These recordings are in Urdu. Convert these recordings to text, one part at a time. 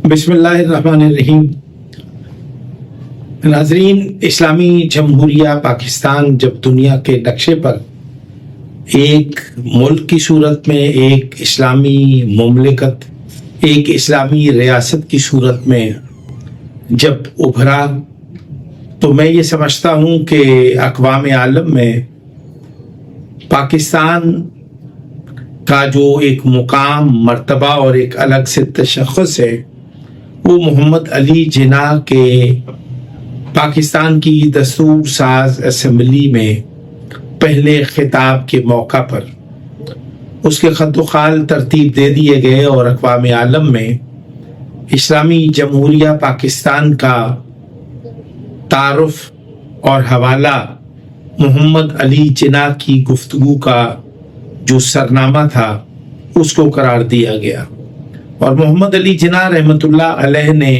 بسم اللہ الرحمن الرحیم۔ ناظرین، اسلامی جمہوریہ پاکستان جب دنیا کے نقشے پر ایک ملک کی صورت میں، ایک اسلامی مملکت، ایک اسلامی ریاست کی صورت میں جب ابھرا تو میں یہ سمجھتا ہوں کہ اقوام عالم میں پاکستان کا جو ایک مقام، مرتبہ اور ایک الگ سے تشخص ہے، وہ محمد علی جناح کے پاکستان کی دستور ساز اسمبلی میں پہلے خطاب کے موقع پر اس کے خط و خال ترتیب دے دیے گئے اور اقوام عالم میں اسلامی جمہوریہ پاکستان کا تعارف اور حوالہ محمد علی جناح کی گفتگو کا جو سرنامہ تھا اس کو قرار دیا گیا، اور محمد علی جناح رحمۃ اللہ علیہ نے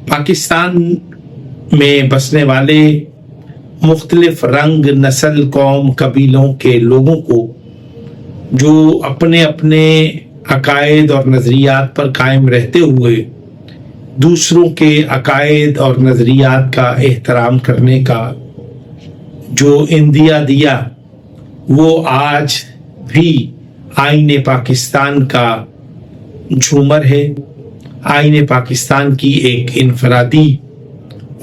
پاکستان میں بسنے والے مختلف رنگ، نسل، قوم، قبیلوں کے لوگوں کو جو اپنے اپنے عقائد اور نظریات پر قائم رہتے ہوئے دوسروں کے عقائد اور نظریات کا احترام کرنے کا جو اندیا دیا، وہ آج بھی آئین پاکستان کا جھومر ہے، آئین پاکستان کی ایک انفرادی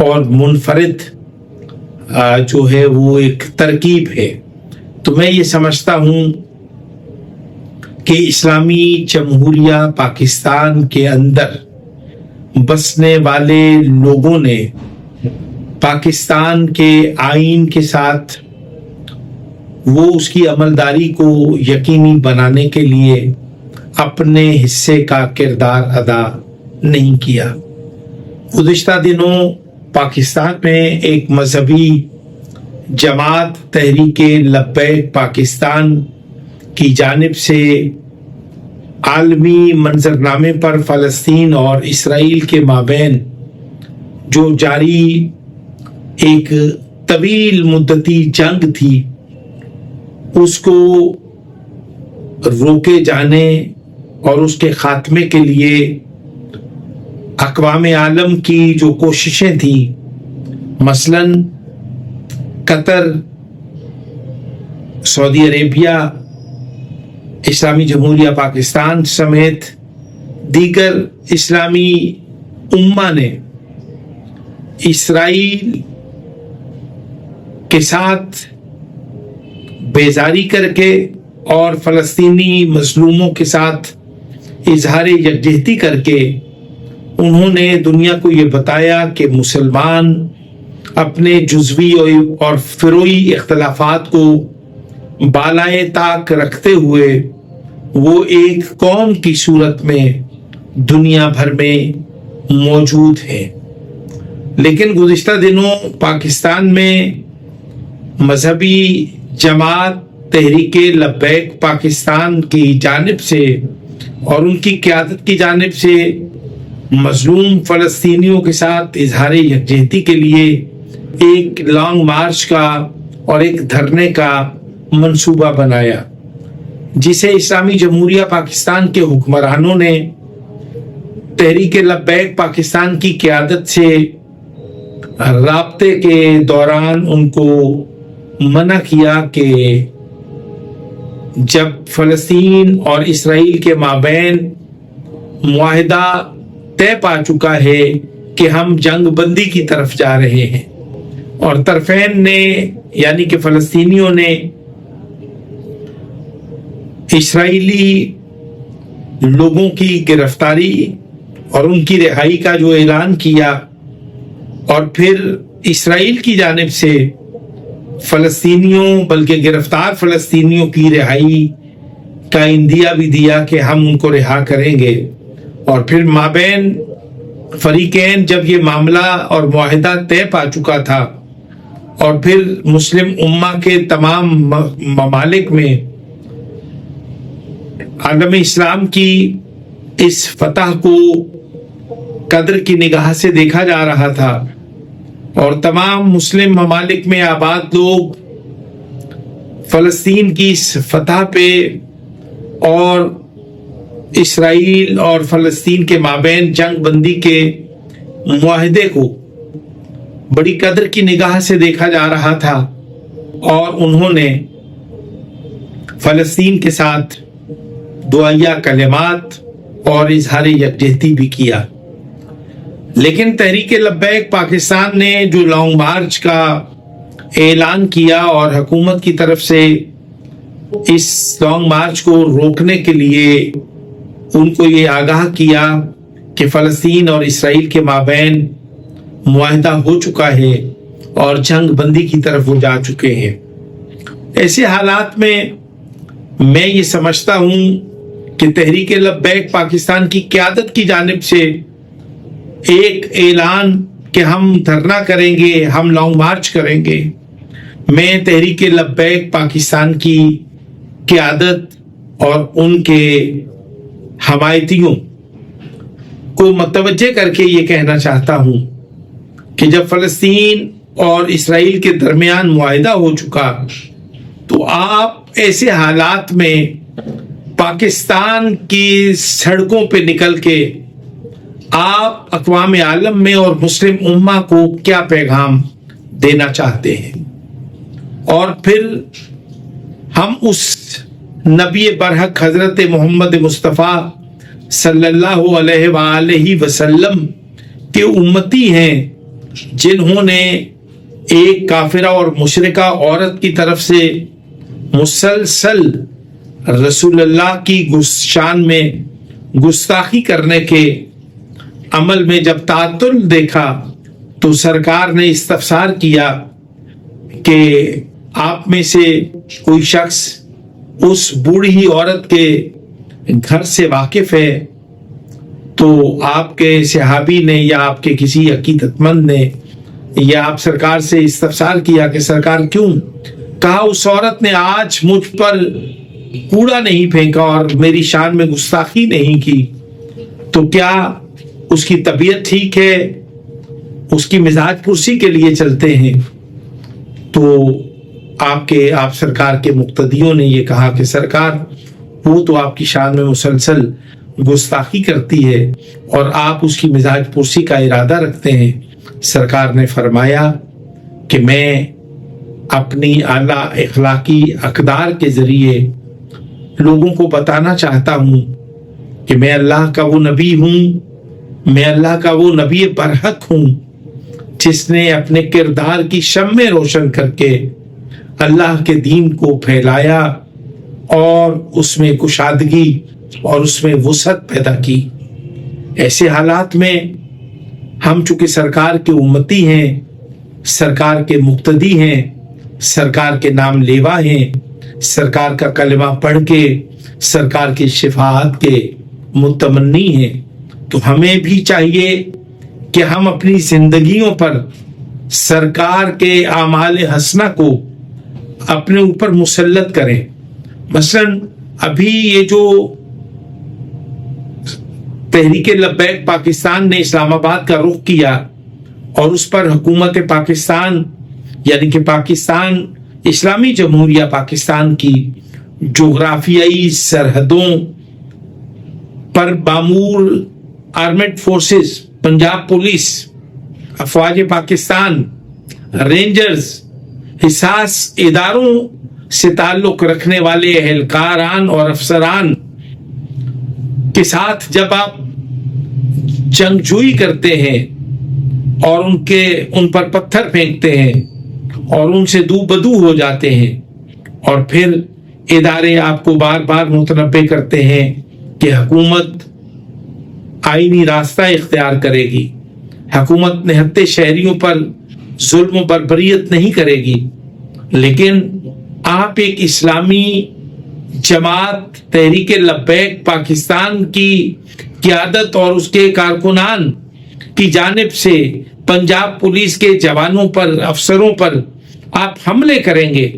اور منفرد جو ہے وہ ایک ترکیب ہے۔ تو میں یہ سمجھتا ہوں کہ اسلامی جمہوریہ پاکستان کے اندر بسنے والے لوگوں نے پاکستان کے آئین کے ساتھ وہ اس کی عملداری کو یقینی بنانے کے لیے اپنے حصے کا کردار ادا نہیں کیا۔ گزشتہ دنوں پاکستان میں ایک مذہبی جماعت تحریک لبیک پاکستان کی جانب سے عالمی منظرنامے پر فلسطین اور اسرائیل کے مابین جو جاری ایک طویل مدتی جنگ تھی، اس کو روکے جانے اور اس کے خاتمے کے لیے اقوام عالم کی جو کوششیں تھیں، مثلاً قطر، سعودی عربیہ، اسلامی جمہوریہ پاکستان سمیت دیگر اسلامی امہ نے اسرائیل کے ساتھ بیزاری کر کے اور فلسطینی مظلوموں کے ساتھ اظہار یکجہتی کر کے انہوں نے دنیا کو یہ بتایا کہ مسلمان اپنے جزوی اور فروعی اختلافات کو بالائے طاق رکھتے ہوئے وہ ایک قوم کی صورت میں دنیا بھر میں موجود ہے۔ لیکن گزشتہ دنوں پاکستان میں مذہبی جماعت تحریک لبیک پاکستان کی جانب سے اور ان کی قیادت کی جانب سے مظلوم فلسطینیوں کے ساتھ اظہار یکجہتی کے لیے ایک لانگ مارچ کا اور ایک دھرنے کا منصوبہ بنایا، جسے اسلامی جمہوریہ پاکستان کے حکمرانوں نے تحریک لبیک پاکستان کی قیادت سے رابطے کے دوران ان کو منع کیا کہ جب فلسطین اور اسرائیل کے مابین معاہدہ طے پا چکا ہے کہ ہم جنگ بندی کی طرف جا رہے ہیں، اور طرفین نے یعنی کہ فلسطینیوں نے اسرائیلی لوگوں کی گرفتاری اور ان کی رہائی کا جو اعلان کیا، اور پھر اسرائیل کی جانب سے فلسطینیوں بلکہ گرفتار فلسطینیوں کی رہائی کا اندیا بھی دیا کہ ہم ان کو رہا کریں گے، اور پھر مابین فریقین جب یہ معاملہ اور معاہدہ طے پا چکا تھا اور پھر مسلم امہ کے تمام ممالک میں عالم اسلام کی اس فتح کو قدر کی نگاہ سے دیکھا جا رہا تھا، اور تمام مسلم ممالک میں آباد لوگ فلسطین کی اس فتح پہ اور اسرائیل اور فلسطین کے مابین جنگ بندی کے معاہدے کو بڑی قدر کی نگاہ سے دیکھا جا رہا تھا، اور انہوں نے فلسطین کے ساتھ دعائیہ کلمات اور اظہار یکجہتی بھی کیا۔ لیکن تحریک لبیک پاکستان نے جو لانگ مارچ کا اعلان کیا اور حکومت کی طرف سے اس لانگ مارچ کو روکنے کے لیے ان کو یہ آگاہ کیا کہ فلسطین اور اسرائیل کے مابین معاہدہ ہو چکا ہے اور جنگ بندی کی طرف وہ جا چکے ہیں، ایسے حالات میں میں یہ سمجھتا ہوں کہ تحریک لبیک پاکستان کی قیادت کی جانب سے ایک اعلان کہ ہم دھرنا کریں گے، ہم لانگ مارچ کریں گے، میں تحریک لبیک پاکستان کی قیادت اور ان کے حمایتیوں کو متوجہ کر کے یہ کہنا چاہتا ہوں کہ جب فلسطین اور اسرائیل کے درمیان معاہدہ ہو چکا تو آپ ایسے حالات میں پاکستان کی سڑکوں پہ نکل کے آپ اقوام عالم میں اور مسلم امہ کو کیا پیغام دینا چاہتے ہیں، اور پھر ہم اس نبی برحق حضرت محمد مصطفیٰ صلی اللہ علیہ وآلہ وسلم کے امتی ہیں جنہوں نے ایک کافرہ اور مشرکہ عورت کی طرف سے مسلسل رسول اللہ کی شان میں گستاخی کرنے کے عمل میں جب تعطل دیکھا تو سرکار نے استفسار کیا کہ آپ میں سے کوئی شخص اس بوڑھی عورت کے گھر سے واقف ہے؟ تو آپ کے صحابی نے یا آپ کے کسی عقیدت مند نے یا آپ سرکار سے استفسار کیا کہ سرکار کیوں؟ کہا اس عورت نے آج مجھ پر کوڑا نہیں پھینکا اور میری شان میں گستاخی نہیں کی، تو کیا اس کی طبیعت ٹھیک ہے؟ اس کی مزاج پرسی کے لیے چلتے ہیں؟ تو آپ سرکار کے مقتدیوں نے یہ کہا کہ سرکار وہ تو آپ کی شان میں مسلسل گستاخی کرتی ہے اور آپ اس کی مزاج پرسی کا ارادہ رکھتے ہیں۔ سرکار نے فرمایا کہ میں اپنی اعلیٰ اخلاقی اقدار کے ذریعے لوگوں کو بتانا چاہتا ہوں کہ میں اللہ کا وہ نبی ہوں، میں اللہ کا وہ نبی برحق ہوں جس نے اپنے کردار کی شمع روشن کر کے اللہ کے دین کو پھیلایا اور اس میں کشادگی اور اس میں وسعت پیدا کی۔ ایسے حالات میں ہم چونکہ سرکار کے امتی ہیں، سرکار کے مقتدی ہیں، سرکار کے نام لیوا ہیں، سرکار کا کلمہ پڑھ کے سرکار کی شفاعت کے متمنی ہیں، تو ہمیں بھی چاہیے کہ ہم اپنی زندگیوں پر سرکار کے اعمال حسنہ کو اپنے اوپر مسلط کریں۔ مثلاً ابھی یہ جو تحریک لبیک پاکستان نے اسلام آباد کا رخ کیا اور اس پر حکومت پاکستان یعنی کہ پاکستان اسلامی جمہوریہ پاکستان کی جغرافیائی سرحدوں پر بامور آرمڈ فورسز، پنجاب پولیس، افواج پاکستان، رینجرز، حساس اداروں سے تعلق رکھنے والے اہلکاران اور افسران کے ساتھ جب آپ جنگجوئی کرتے ہیں اور ان پر پتھر پھینکتے ہیں اور ان سے دو بدو ہو جاتے ہیں، اور پھر ادارے آپ کو بار بار متنبہ کرتے ہیں کہ حکومت آئینی راستہ اختیار کرے گی، حکومت نہتے شہریوں پر ظلم و بربریت نہیں کرے گی، لیکن آپ ایک اسلامی جماعت تحریک لبیک پاکستان کی قیادت اور اس کے کارکنان کی جانب سے پنجاب پولیس کے جوانوں پر، افسروں پر آپ حملے کریں گے،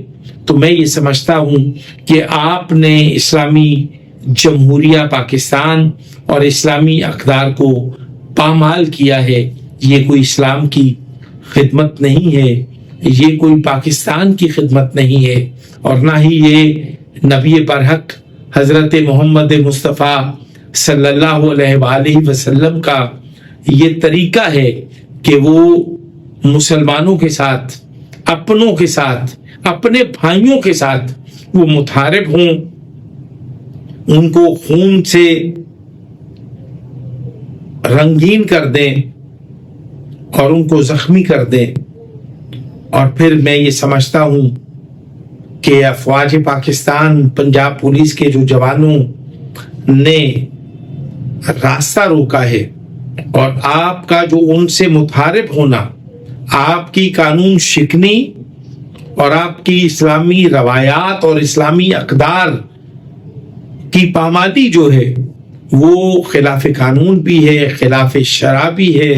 تو میں یہ سمجھتا ہوں کہ آپ نے اسلامی جمہوریہ پاکستان اور اسلامی اقدار کو پامال کیا ہے۔ یہ کوئی اسلام کی خدمت نہیں ہے، یہ کوئی پاکستان کی خدمت نہیں ہے، اور نہ ہی یہ نبی برحق حضرت محمد مصطفیٰ صلی اللہ علیہ وآلہ وسلم کا یہ طریقہ ہے کہ وہ مسلمانوں کے ساتھ، اپنوں کے ساتھ، اپنے بھائیوں کے ساتھ وہ متحارب ہوں، ان کو خون سے رنگین کر دیں اور ان کو زخمی کر دیں۔ اور پھر میں یہ سمجھتا ہوں کہ افواج پاکستان، پنجاب پولیس کے جو جوانوں نے راستہ روکا ہے، اور آپ کا جو ان سے متحارب ہونا، آپ کی قانون شکنی اور آپ کی اسلامی روایات اور اسلامی اقدار کی پامالی جو ہے وہ خلاف قانون بھی ہے، خلاف شرع بھی ہے۔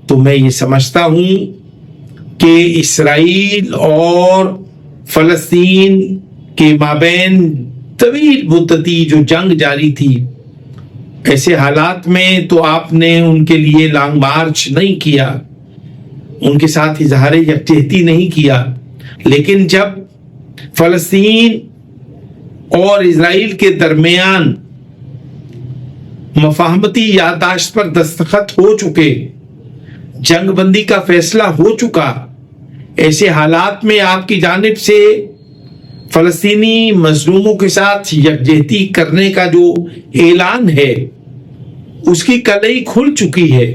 تو میں یہ سمجھتا ہوں کہ اسرائیل اور فلسطین کے مابین طویل مدتی جو جنگ جاری تھی، ایسے حالات میں تو آپ نے ان کے لیے لانگ مارچ نہیں کیا، ان کے ساتھ اظہار یکجہتی نہیں کیا، لیکن جب فلسطین اور اسرائیل کے درمیان مفاہمتی یادداشت پر دستخط ہو چکے، جنگ بندی کا فیصلہ ہو چکا، ایسے حالات میں آپ کی جانب سے فلسطینی مظلوموں کے ساتھ یکجہتی کرنے کا جو اعلان ہے اس کی کلئی کھل چکی ہے۔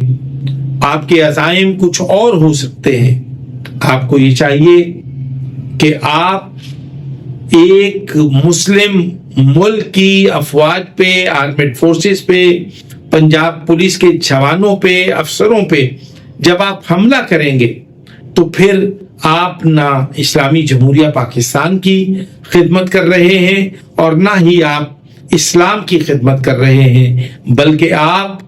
آپ کے عزائم کچھ اور ہو سکتے ہیں۔ آپ کو یہ چاہیے کہ آپ ایک مسلم ملک کی افواج پہ، آرمڈ فورسز پہ، پنجاب پولیس کے جوانوں پہ، افسروں پہ جب آپ حملہ کریں گے تو پھر آپ نہ اسلامی جمہوریہ پاکستان کی خدمت کر رہے ہیں اور نہ ہی آپ اسلام کی خدمت کر رہے ہیں، بلکہ آپ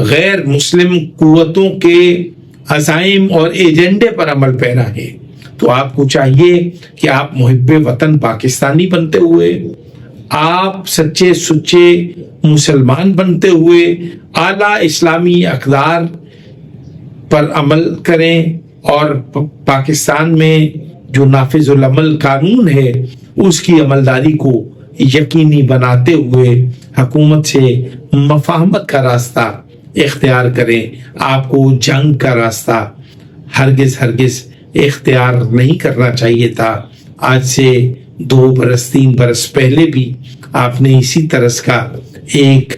غیر مسلم قوتوں کے عزائم اور ایجنڈے پر عمل پیرا ہے۔ تو آپ کو چاہیے کہ آپ محب وطن پاکستانی بنتے ہوئے، آپ سچے سچے مسلمان بنتے ہوئے اعلیٰ اسلامی اقدار پر عمل کریں، اور پاکستان میں جو نافذ العمل قانون ہے اس کی عملداری کو یقینی بناتے ہوئے حکومت سے مفاہمت کا راستہ اختیار کریں۔ آپ کو جنگ کا راستہ ہرگز اختیار نہیں کرنا چاہیے تھا۔ آج سے 2 برس 3 برس پہلے بھی آپ نے اسی طرح کا ایک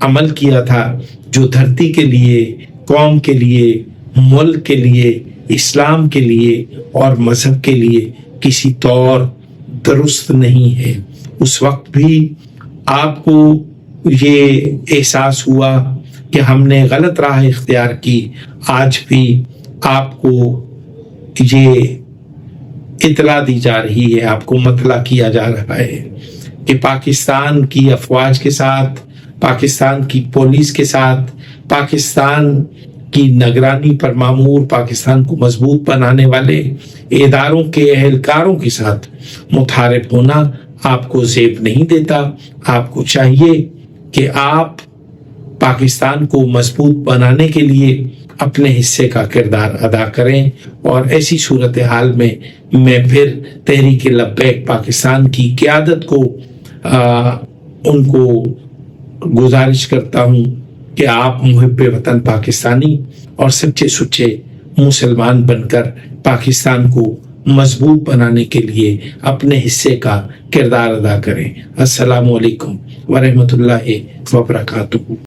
عمل کیا تھا جو دھرتی کے لیے، قوم کے لیے، ملک کے لیے، اسلام کے لیے اور مذہب کے لیے کسی طور درست نہیں ہے۔ اس وقت بھی آپ کو یہ احساس ہوا کہ ہم نے غلط راہ اختیار کی، آج بھی آپ کو یہ اطلاع دی جا رہی ہے، آپ کو مطلع کیا جا رہا ہے کہ پاکستان کی افواج کے ساتھ، پاکستان کی پولیس کے ساتھ، پاکستان کی نگرانی پر مامور، پاکستان کو مضبوط بنانے والے اداروں کے اہلکاروں کے ساتھ متحارب ہونا آپ کو زیب نہیں دیتا۔ آپ کو چاہیے کہ آپ پاکستان کو مضبوط بنانے کے لیے اپنے حصے کا کردار ادا کریں، اور ایسی صورتحال میں میں پھر تحریک لبیک پاکستان کی قیادت کو ان کو گزارش کرتا ہوں کہ آپ محب وطن پاکستانی اور سچے سچے مسلمان بن کر پاکستان کو مضبوط بنانے کے لیے اپنے حصے کا کردار ادا کریں۔ السلام علیکم ورحمۃ اللہ وبرکاتہ۔